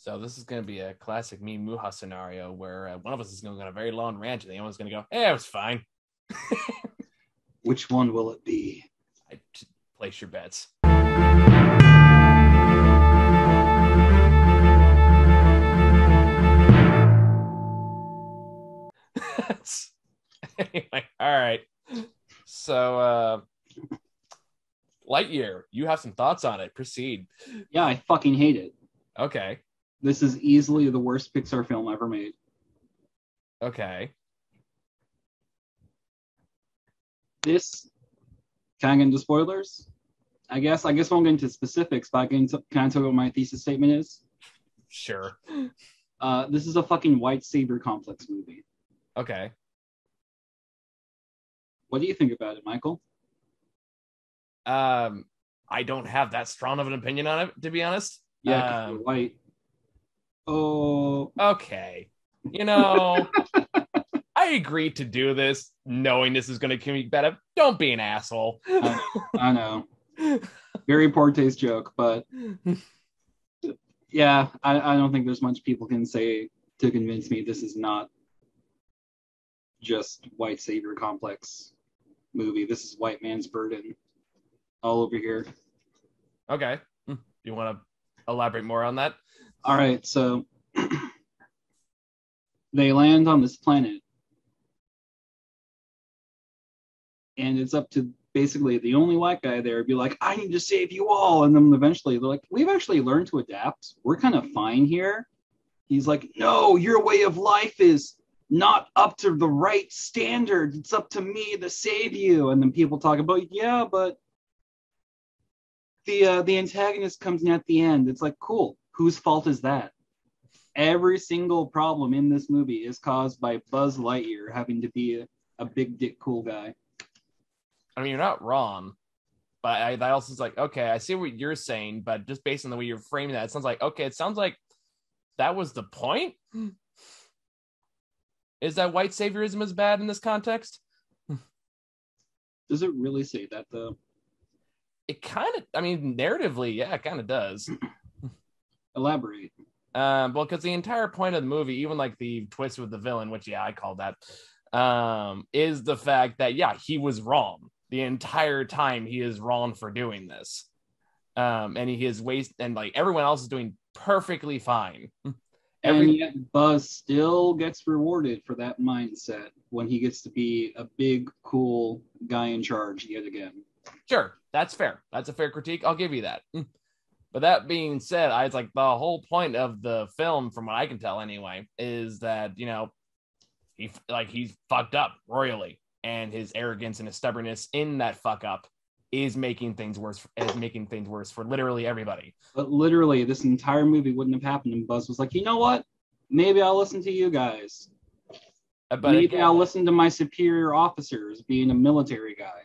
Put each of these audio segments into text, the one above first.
So this is going to be a classic me Muha scenario where one of us is going to go on a very long rant and the other one's going to go, "Hey, it was fine." Which one will it be? Place your bets. Anyway, all right. So, Lightyear, you have some thoughts on it. Proceed. Yeah, I fucking hate it. Okay. This is easily the worst Pixar film ever made. Okay. This, can I get into spoilers? I guess I won't get into specifics, but can I tell you what my thesis statement is? Sure. This is a fucking white savior complex movie. Okay. What do you think about it, Michael? I don't have that strong of an opinion on it, to be honest. Yeah, you're white. Oh. Okay. You know, I agreed to do this knowing this is going to be better. Don't be an asshole. I know. Very poor taste joke, but yeah, I don't think there's much people can say to convince me this is not just white savior complex movie. This is white man's burden all over here. Okay. You want to elaborate more on that? All right, so they land on this planet, and it's up to basically the only white guy there be like, "I need to save you all," and then eventually they're like, "We've actually learned to adapt. We're kind of fine here." He's like, "No, your way of life is not up to the right standard. It's up to me to save you." And then people talk about, "Yeah, but the antagonist comes in at the end." It's like, cool. Whose fault is that? Every single problem in this movie is caused by Buzz Lightyear having to be a big dick cool guy. I mean, you're not wrong, but I also is like, okay, I see what you're saying, but just based on the way you're framing that, it sounds like, okay, it sounds like that was the point. Is that white saviorism is bad in this context? Does it really say that, though? It kind of, I mean, narratively, yeah, it kind of does. Elaborate. Well, because the entire point of the movie, even like the twist with the villain, which, yeah, I call that, is the fact that, yeah, he was wrong. The entire time he is wrong for doing this. And he is and like everyone else is doing perfectly fine. And yet Buzz still gets rewarded for that mindset when he gets to be a big, cool guy in charge yet again. Sure, that's fair. That's a fair critique. I'll give you that. But that being said, I was like, the whole point of the film, from what I can tell anyway, is that, you know, he's fucked up royally, and his arrogance and his stubbornness in that fuck up is making things worse for literally everybody. But literally, this entire movie wouldn't have happened, and Buzz was like, "You know what? Maybe I'll listen to you guys. But maybe again, I'll listen to my superior officers, being a military guy."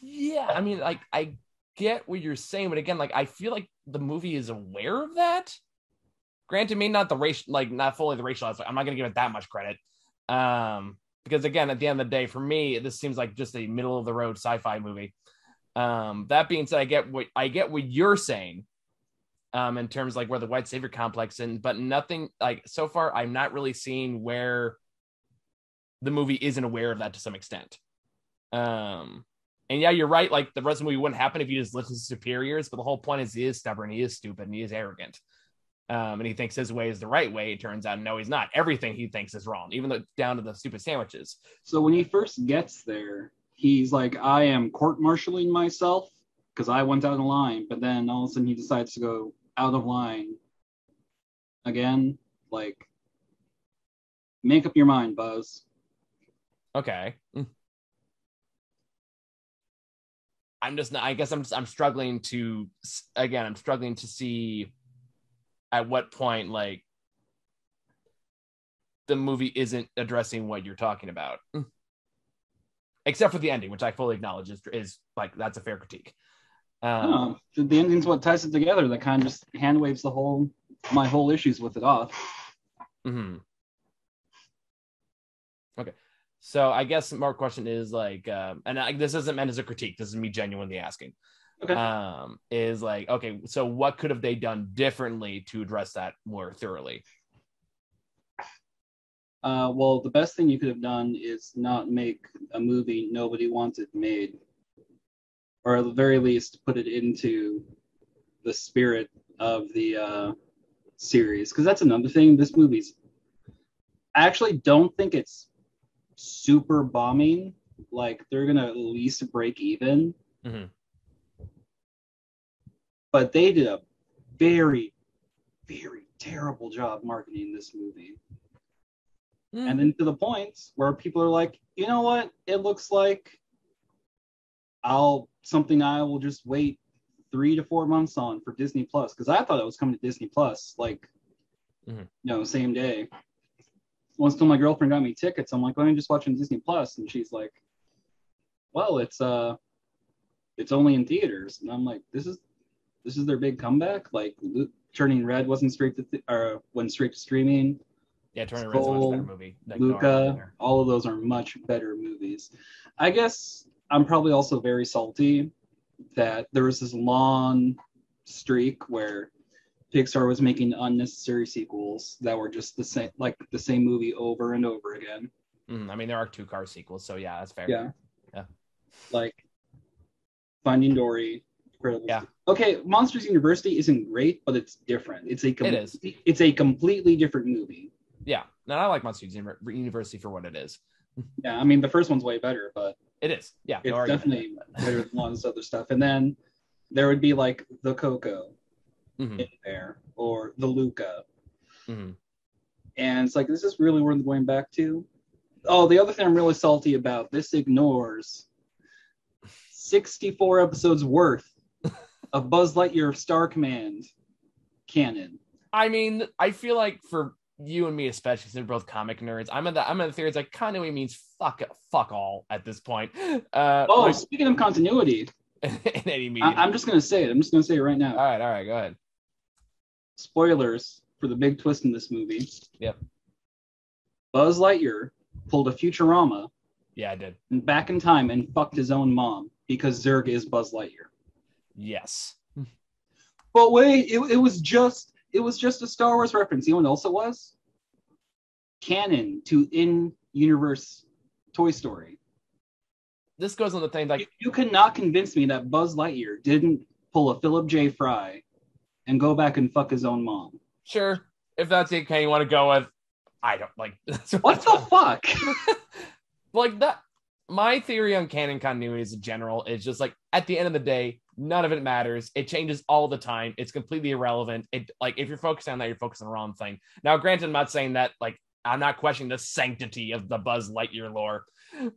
Yeah, I mean, like, I get what you're saying, but again, like, I feel like the movie is aware of that. Granted, maybe not the racial, like, not fully the racial aspect. I'm not going to give it that much credit. Because again, at the end of the day, for me, this seems like just a middle of the road sci-fi movie. That being said, I get what you're saying, in terms of, like, where the white savior complex in, but nothing, like, so far, I'm not really seeing where the movie isn't aware of that to some extent. And yeah, you're right. Like, the rest of the movie wouldn't happen if you just listen to superiors. But the whole point is, he is stubborn, he is stupid, and he is arrogant. And he thinks his way is the right way. It turns out, no, he's not. Everything he thinks is wrong, even though down to the stupid sandwiches. So when he first gets there, he's like, "I am court-martialing myself because I went out of line." But then all of a sudden he decides to go out of line again. Like, make up your mind, Buzz. Okay. I'm just not, I guess I'm struggling to see at what point, like, the movie isn't addressing what you're talking about. Except for the ending, which I fully acknowledge is like, that's a fair critique. The ending's what ties it together. That kind of just hand waves my whole issues with it off. Mm-hmm. Okay. So I guess more question is like, this isn't meant as a critique. This is me genuinely asking. Okay. Is like, okay, so what could have they done differently to address that more thoroughly? Well, the best thing you could have done is not make a movie nobody wanted made, or at the very least, put it into the spirit of the series. Because that's another thing. This movie's I actually don't think it's super bombing. Like they're gonna at least break even, Mm-hmm. but they did a very, very terrible job marketing this movie. Mm-hmm. And then to the point where people are like, you know what? It looks like something I will just wait 3 to 4 months on for Disney Plus, because I thought it was coming to Disney Plus like same day. Once till my girlfriend got me tickets, I'm like, why don't you just watch on Disney Plus? And she's like, well, it's only in theaters. And I'm like, this is their big comeback. Like Turning Red wasn't went straight to streaming. Yeah, Turning Red's a much better movie. Like, Luca, all of those are much better movies. I guess I'm probably also very salty that there was this long streak where Pixar was making unnecessary sequels that were just the same movie over and over again. I mean, there are 2 car sequels, so yeah, that's fair. Yeah. Like Finding Dory. Incredible. Yeah. Okay, Monsters University isn't great, but it's different. It's a completely different movie. Yeah. No, I like Monsters University for what it is. Yeah, I mean the first one's way better, but it is. Yeah, it's definitely better than a lot of this other stuff. And then there would be like the Coco in there, or the Luca. And it's like, is this really worth going back to? Oh, the other thing I'm really salty about, this ignores 64 episodes worth of Buzz Lightyear Star Command canon. I mean, I feel like for you and me especially, since we're both comic nerds, I'm in the theory it's like continuity means fuck all at this point. Speaking of continuity, in any medium. I'm just gonna say it. I'm just gonna say it right now. All right, go ahead. Spoilers for the big twist in this movie. Yep. Buzz Lightyear pulled a Futurama. Yeah, I did. Back in time and fucked his own mom because Zurg is Buzz Lightyear. Yes. But wait, it was just a Star Wars reference. You know what else it was? Canon to in-universe Toy Story. This goes on the thing like you cannot convince me that Buzz Lightyear didn't pull a Philip J. Fry and go back and fuck his own mom. Sure, if that's the kind you want to go with, I don't like. What the fuck? Like that. My theory on canon continuities in general is just like at the end of the day, none of it matters. It changes all the time. It's completely irrelevant. It like if you're focusing on that, you're focusing on the wrong thing. Now, granted, I'm not saying that like I'm not questioning the sanctity of the Buzz Lightyear lore.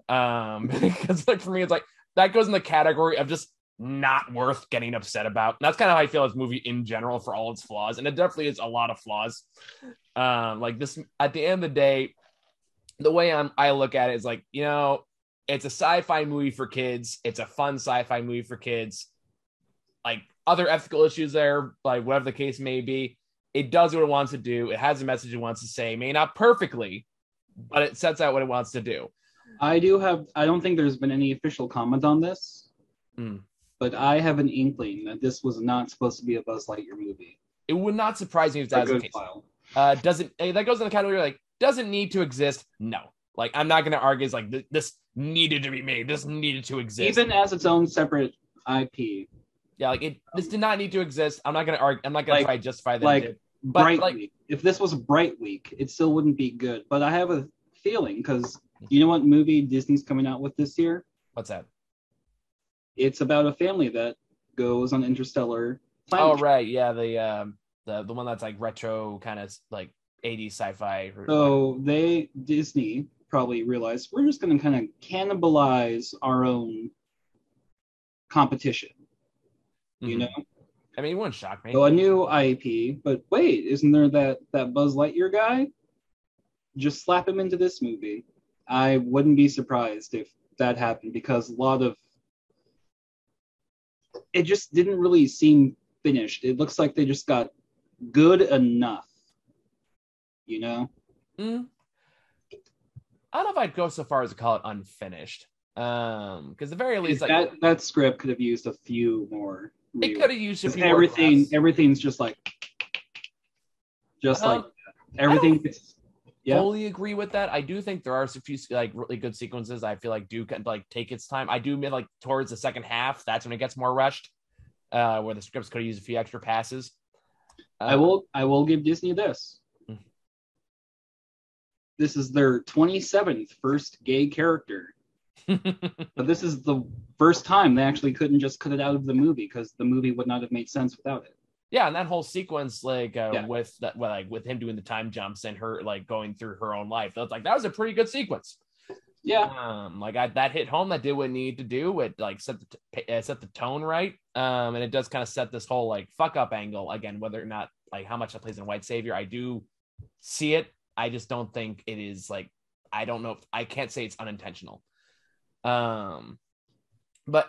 Because like for me, it's like that goes in the category of just not worth getting upset about. And that's kind of how I feel this movie in general for all its flaws. And it definitely is a lot of flaws. Like this at the end of the day, the way I look at it is like, you know, it's a sci-fi movie for kids. It's a fun sci-fi movie for kids. Like other ethical issues there, like whatever the case may be, it does what it wants to do. It has a message it wants to say, may not perfectly, but it sets out what it wants to do. I don't think there's been any official comment on this, but I have an inkling that this was not supposed to be a Buzz Lightyear movie. It would not surprise me if that's the case. That goes in the category like, doesn't need to exist? No. Like, I'm not going to argue it's like this needed to be made. This needed to exist. Even as its own separate IP. Yeah, like this did not need to exist. I'm not going to argue. I'm not going to try to justify that. Like, Bright Week. If this was Bright Week, it still wouldn't be good. But I have a feeling, because you know what movie Disney's coming out with this year? What's that? It's about a family that goes on interstellar planet. Oh, right. Yeah, the one that's like retro kind of like 80s sci-fi. So Disney probably realized we're just going to kind of cannibalize our own competition. You know? I mean, it wouldn't shock me. So a new IP, but wait, isn't there that Buzz Lightyear guy? Just slap him into this movie. I wouldn't be surprised if that happened, because a lot of it just didn't really seem finished. It looks like they just got good enough. You know? I don't know if I'd go so far as to call it unfinished. Because the very least, like that script could have used a few more. it could have used a few more everything's just like everything. Yeah. Fully agree with that. I do think there are a few like really good sequences. I feel like do like take its time. I do admit like towards the second half, that's when it gets more rushed, where the scripts could have used a few extra passes. I will give Disney this. This is their 27th first gay character. But this is the first time they actually couldn't just cut it out of the movie because the movie would not have made sense without it. Yeah, and that whole sequence, with that, with him doing the time jumps and her like going through her own life, that was a pretty good sequence. Yeah, that hit home. That did what it needed to do. It like set the tone right, and it does kind of set this whole like fuck up angle again. Whether or not like how much that plays in White Savior, I do see it. I just don't think it is like I don't know. I can't say it's unintentional. But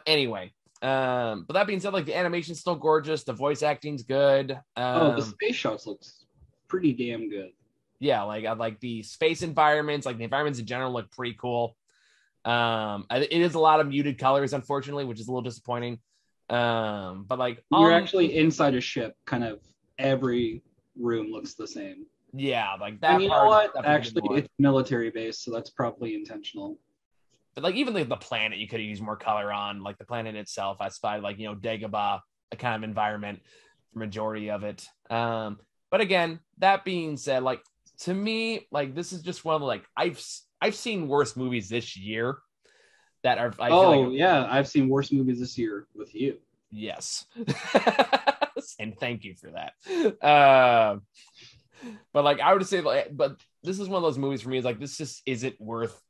anyway. But that being said, like the animation's still gorgeous, the voice acting's good. The space shots looks pretty damn good. Yeah, like I like the space environments, like the environments in general look pretty cool. It is a lot of muted colors, unfortunately, which is a little disappointing. But like you're actually inside a ship, kind of every room looks the same. Yeah, like that. And you know what? Actually, it's military base, so that's probably intentional. But like even the planet, you could have used more color on. Like the planet itself, I spy like Dagobah, a kind of environment for majority of it. But again, that being said, like to me, like this is just one of the, like I've seen worse movies this year that are. I've seen worse movies this year with you. Yes, and thank you for that. But like I would say, but this is one of those movies for me. Is like this just isn't worth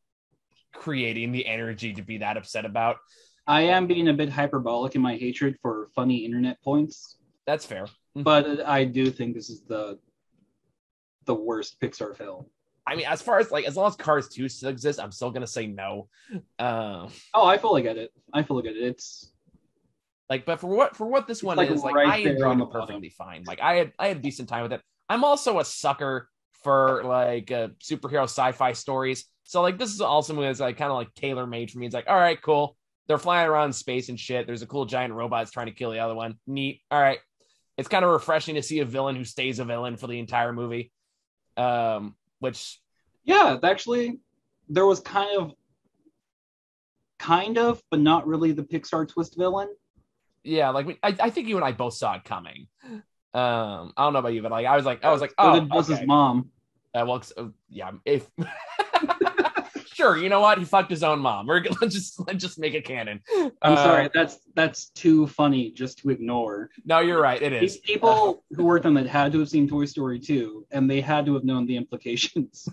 creating the energy to be that upset about. I am being a bit hyperbolic in my hatred for funny internet points. That's fair. But I do think this is the worst Pixar film. I mean, as long as Cars 2 still exists, I'm still gonna say no. I fully get it. It's like, but for what this one is, like I enjoyed it perfectly fine. Like I had a decent time with it. I'm also a sucker for like superhero sci-fi stories. So like this is also movie that's like kind of like tailor made for me. It's like, all right, cool. They're flying around in space and shit. There's a cool giant robot that's trying to kill the other one. Neat. All right. It's kind of refreshing to see a villain who stays a villain for the entire movie. Actually there was kind of, but not really the Pixar twist villain. Yeah, like I think you and I both saw it coming. I don't know about you, but like I was like, oh, Buzz's mom. If sure, you know what? He fucked his own mom. Let's just make it canon. I'm sorry, that's too funny just to ignore. No, you're right. It is. These people who worked on that had to have seen Toy Story 2, and they had to have known the implications.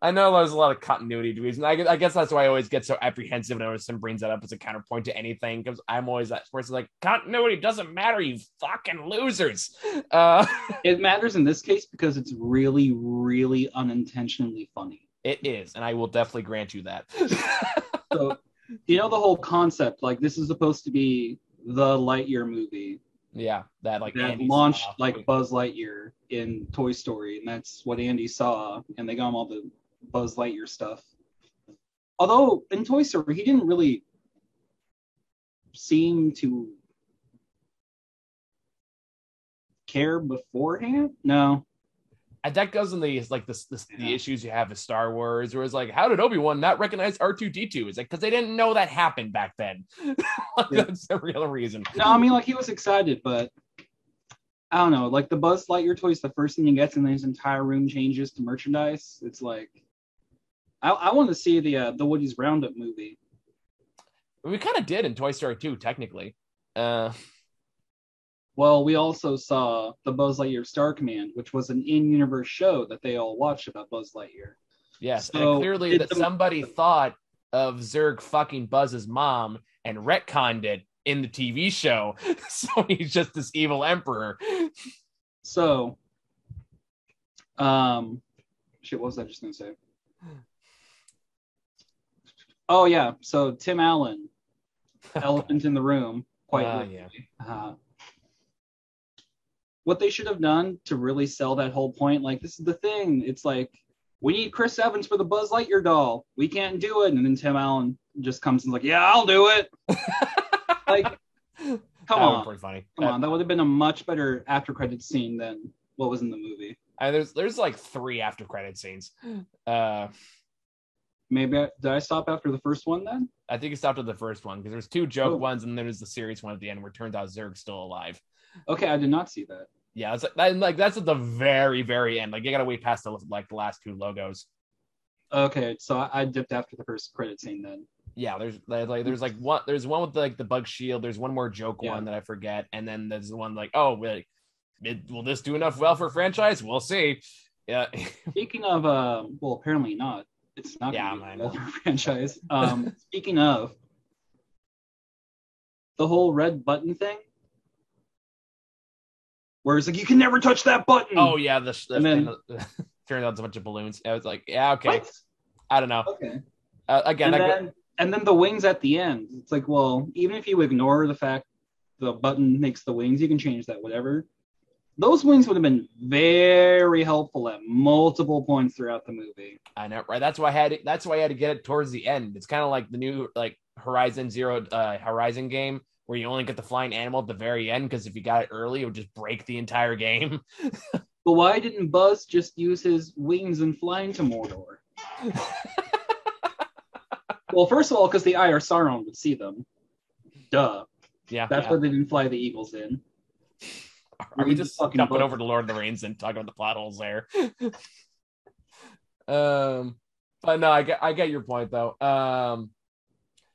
I know there's a lot of continuity to it, and I guess that's why I always get so apprehensive when someone brings that up as a counterpoint to anything, because I'm always that person like, continuity doesn't matter, you fucking losers. It matters in this case because it's really, really unintentionally funny. It is, and I will definitely grant you that. So, the whole concept, like this is supposed to be the Lightyear movie. Yeah, that launched like Buzz Lightyear in Toy Story, and that's what Andy saw, and they got him all the Buzz Lightyear stuff. Although in Toy Story, he didn't really seem to care beforehand. No. And that goes in the issues you have with Star Wars, where it's like, how did Obi-Wan not recognize R2-D2? It's like, because they didn't know that happened back then. That's the real reason. No, I mean, like, he was excited, but I don't know. Like, the Buzz Lightyear toy is the first thing he gets, and then his entire room changes to merchandise. It's like, I want to see the Woody's Roundup movie. We kind of did in Toy Story 2, technically. Well, we also saw the Buzz Lightyear Star Command, which was an in-universe show that they all watched about Buzz Lightyear. Yes, so and clearly that somebody thought of Zurg fucking Buzz's mom and retconned it in the TV show, so he's just this evil emperor. So, what was I just going to say? Oh, yeah, so Tim Allen, elephant in the room, quite literally. Yeah. What they should have done to really sell that whole point, like, this is the thing. It's like, we need Chris Evans for the Buzz Lightyear doll. We can't do it. And then Tim Allen just comes and like, yeah, I'll do it. Like, come on. Pretty funny. Come on. That would have been a much better after credit scene than what was in the movie. There's like 3 after credit scenes. Maybe did I stop after the first one then? I think it stopped at the first one because there's 2 joke ones and then there's the serious one at the end where it turns out Zurg's still alive. Okay, I did not see that. Yeah, it's like that's at the very, very end. Like you gotta wait past the last 2 logos. Okay, so I dipped after the first credit scene then. Yeah, there's one with like the bug shield. There's one more joke one that I forget, and then there's one like, oh, will this do enough well for a franchise? We'll see. Yeah. Speaking of, well, apparently not. It's not going to be well for a franchise. Speaking of the whole red button thing, where it's like you can never touch that button. Oh yeah, and then turns out it's a bunch of balloons. I was like, yeah, okay. What? I don't know. Okay. Again, and then the wings at the end. It's like, well, even if you ignore the fact the button makes the wings, you can change that, whatever. Those wings would have been very helpful at multiple points throughout the movie. I know, right? That's why I had to get it towards the end. It's kind of like the new like Horizon game where you only get the flying animal at the very end because if you got it early, it would just break the entire game. But why didn't Buzz just use his wings and fly into Mordor? Well, first of all, because the Eye of Sauron would see them. Duh. Yeah. That's why they didn't fly the eagles in. Are we just jumping over to Lord of the Rings and talking about the plot holes there? But no, I get your point though.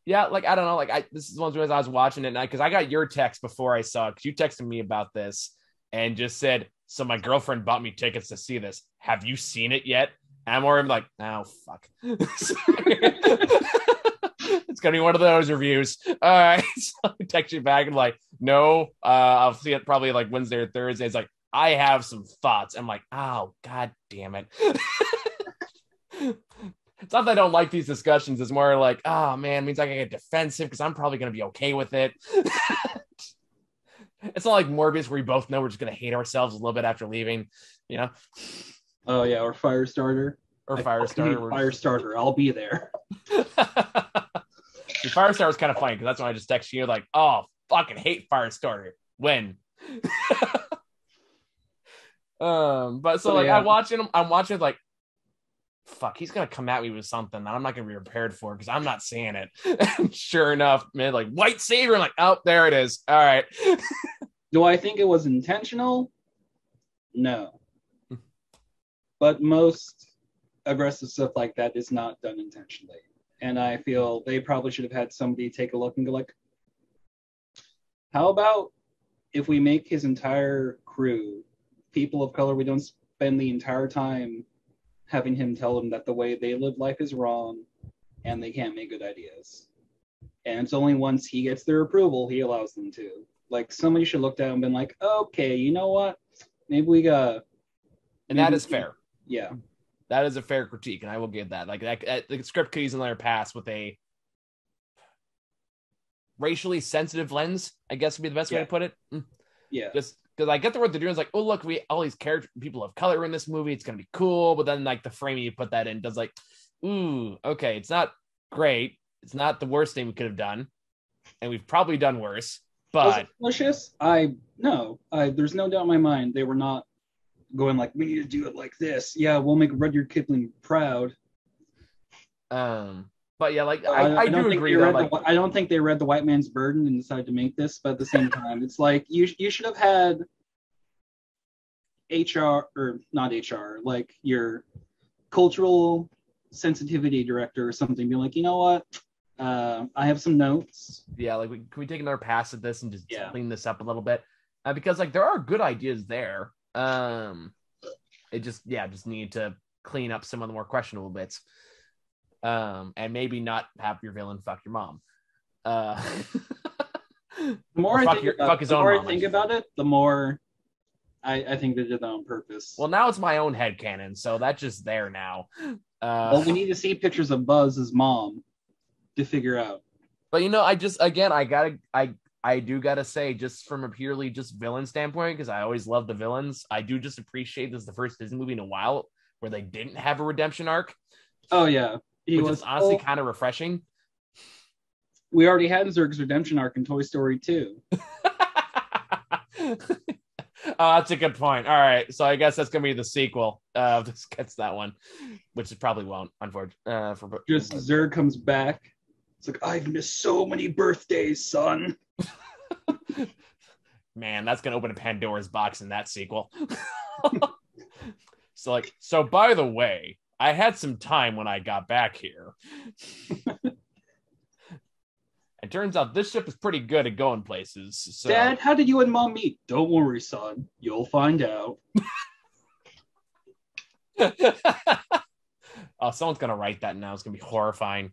Yeah, like I don't know, like this is one of the reasons I was watching it because I got your text before I saw it because you texted me about this and just said, so my girlfriend bought me tickets to see this. Have you seen it yet? And I'm like, oh fuck. It's gonna be one of those reviews. All right. So I text you back and like, no, I'll see it probably like Wednesday or Thursday. It's like, I have some thoughts. I'm like, oh god damn it. It's not that I don't like these discussions. It's more like, oh man, it means I can get defensive because I'm probably gonna be okay with it. It's not like Morbius where we both know we're just gonna hate ourselves a little bit after leaving, you know? Oh yeah, or Firestarter. Firestarter. I'll be there. Firestarter was kind of funny because that's when I just texted you like, oh, fucking hate Firestarter. When? But so like yeah. I'm watching like, fuck, he's gonna come at me with something that I'm not gonna be prepared for because I'm not seeing it. And sure enough, man, like white savior, I'm like, oh, there it is. All right. Do I think it was intentional? No. But most aggressive stuff like that is not done intentionally. And I feel they probably should have had somebody take a look and go like, how about if we make his entire crew people of color, we don't spend the entire time having him tell them that the way they live life is wrong and they can't make good ideas. And it's only once he gets their approval, he allows them to. Like, somebody should look down and been like, okay, you know what? Maybe we got... And that is fair. Yeah. That is a fair critique, and I will give that. Like, the script could easily pass with a racially sensitive lens, I guess would be the best way to put it. Yeah. Just because I get the word they're doing. It's like, oh, look, we all these characters, people of color in this movie. It's going to be cool. But then, like, the framing you put that in does like, ooh, okay, it's not great. It's not the worst thing we could have done. And we've probably done worse. But was it malicious? No. There's no doubt in my mind they were not going like, we need to do it like this. Yeah, we'll make Rudyard Kipling proud. But yeah, like I do agree. I don't think they read The White Man's Burden and decided to make this. But at the same time, it's like you should have had HR or not HR, like your cultural sensitivity director or something, be like, you know what? I have some notes. Yeah, like can we take another pass at this and just clean this up a little bit? Because like there are good ideas there. It just need to clean up some of the more questionable bits. And maybe not have your villain fuck your mom. The more I think about it, the more I think they did that on purpose. Well, now it's my own headcanon, so that's just there now. Well, we need to see pictures of Buzz's mom to figure out. But I do gotta say, just from a purely just villain standpoint, because I always love the villains, I do just appreciate this is the first Disney movie in a while where they didn't have a redemption arc. Oh yeah, which is honestly kind of refreshing. We already had Zurg's redemption arc in Toy Story 2. Oh, that's a good point. All right, so I guess that's gonna be the sequel. This gets that one, which it probably won't, unfortunately. Just Zurg comes back. It's like, I've missed so many birthdays, son. Man, that's gonna open a Pandora's box in that sequel. So by the way, I had some time when I got back here. It turns out this ship is pretty good at going places. So. Dad, how did you and Mom meet? Don't worry, son. You'll find out. Oh, someone's going to write that now. It's going to be horrifying.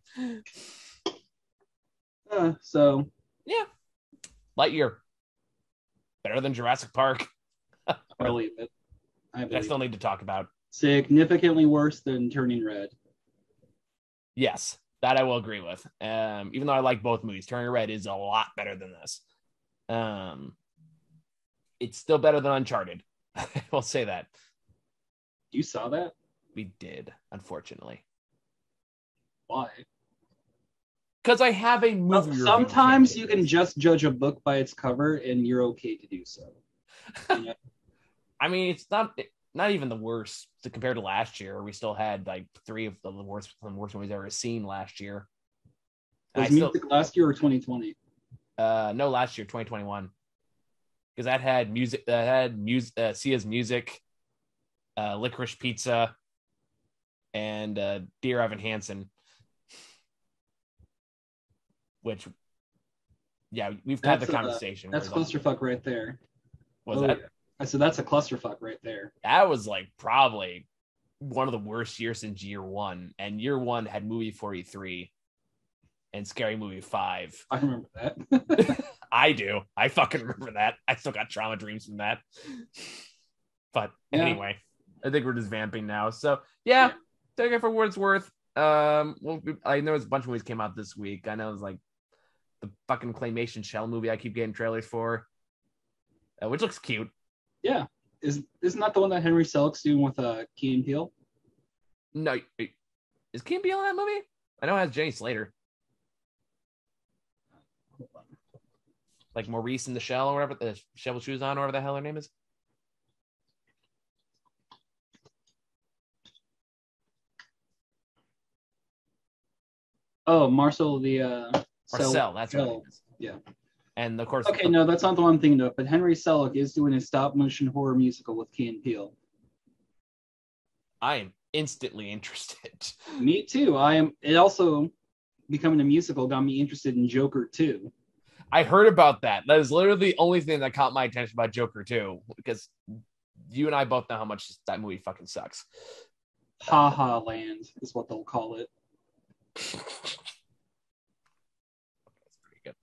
So. Yeah. Lightyear. Better than Jurassic Park. I believe it. I still need to talk about. Significantly worse than Turning Red. Yes. That I will agree with. Even though I like both movies, Turning Red is a lot better than this. It's still better than Uncharted. I will say that. You saw that? We did, unfortunately. Why? Because I have a movie. Sometimes you can just judge a book by its cover, and you're okay to do so. You know? I mean, it's not even the worst compared to last year. We still had like 3 of the worst movies I've ever seen last year. Was music last year or 2020? No, last year, 2021. Because that had music. Sia's Music, Licorice Pizza, and Dear Evan Hansen. Which, yeah, we've had the conversation. That's clusterfuck right there. Was that? Yeah. I said that's a clusterfuck right there. That was like probably one of the worst years since year 1. And year 1 had Movie 43 and Scary Movie 5. I remember that. I do. I fucking remember that. I still got trauma dreams from that. But anyway, I think we're just vamping now. So yeah. Take it for what it's worth. I know there's a bunch of movies came out this week. I know it's like the fucking claymation shell movie I keep getting trailers for, which looks cute. Yeah. Isn't that the one that Henry Selick's doing with Key and Peele? No. Is Key and Peele in that movie? I know it has Jenny Slater. Like Maurice in the Shell or whatever, the shovel shoes on, or whatever the hell her name is. Oh, Marcel the Marcel, that's what it is. Yeah. And of course, okay, no, that's not the one I'm thinking of. But Henry Selick is doing a stop-motion horror musical with Key and Peele. I am instantly interested. Me too. I am. It also becoming a musical got me interested in Joker 2. I heard about that. That is literally the only thing that caught my attention about Joker 2, because you and I both know how much that movie fucking sucks. Ha ha land is what they'll call it. That's pretty good.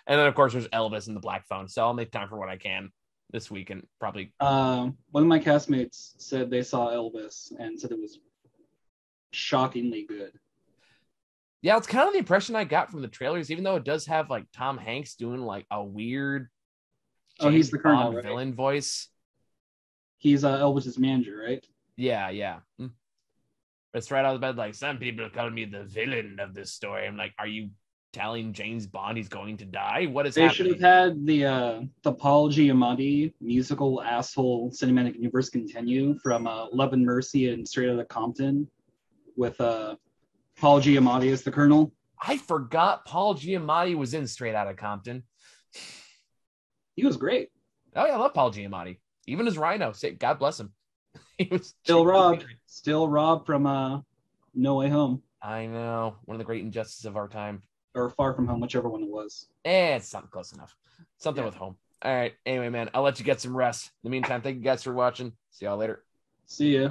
And then of course there's Elvis and the Black Phone. So I'll make time for what I can this week and probably. One of my castmates said they saw Elvis and said it was shockingly good. Yeah, it's kind of the impression I got from the trailers, even though it does have like Tom Hanks doing like a weird he's the Colonel, right? villain voice. He's Elvis's manager, right? Yeah. It's right out of the bed, like, some people call me the villain of this story. I'm like, are you telling James Bond he's going to die? What is happening? They should have had the Paul Giamatti musical asshole cinematic universe continue from Love and Mercy and Straight Outta Compton with Paul Giamatti as the Colonel. I forgot Paul Giamatti was in Straight Outta Compton. He was great. Oh yeah, I love Paul Giamatti. Even as Rhino, God bless him. He was still robbed from No Way Home. I know, one of the great injustices of our time, or Far From Home, whichever one it was. It's something close enough. Something with home. All right. Anyway, man, I'll let you get some rest. In the meantime, thank you guys for watching. See y'all later. See ya.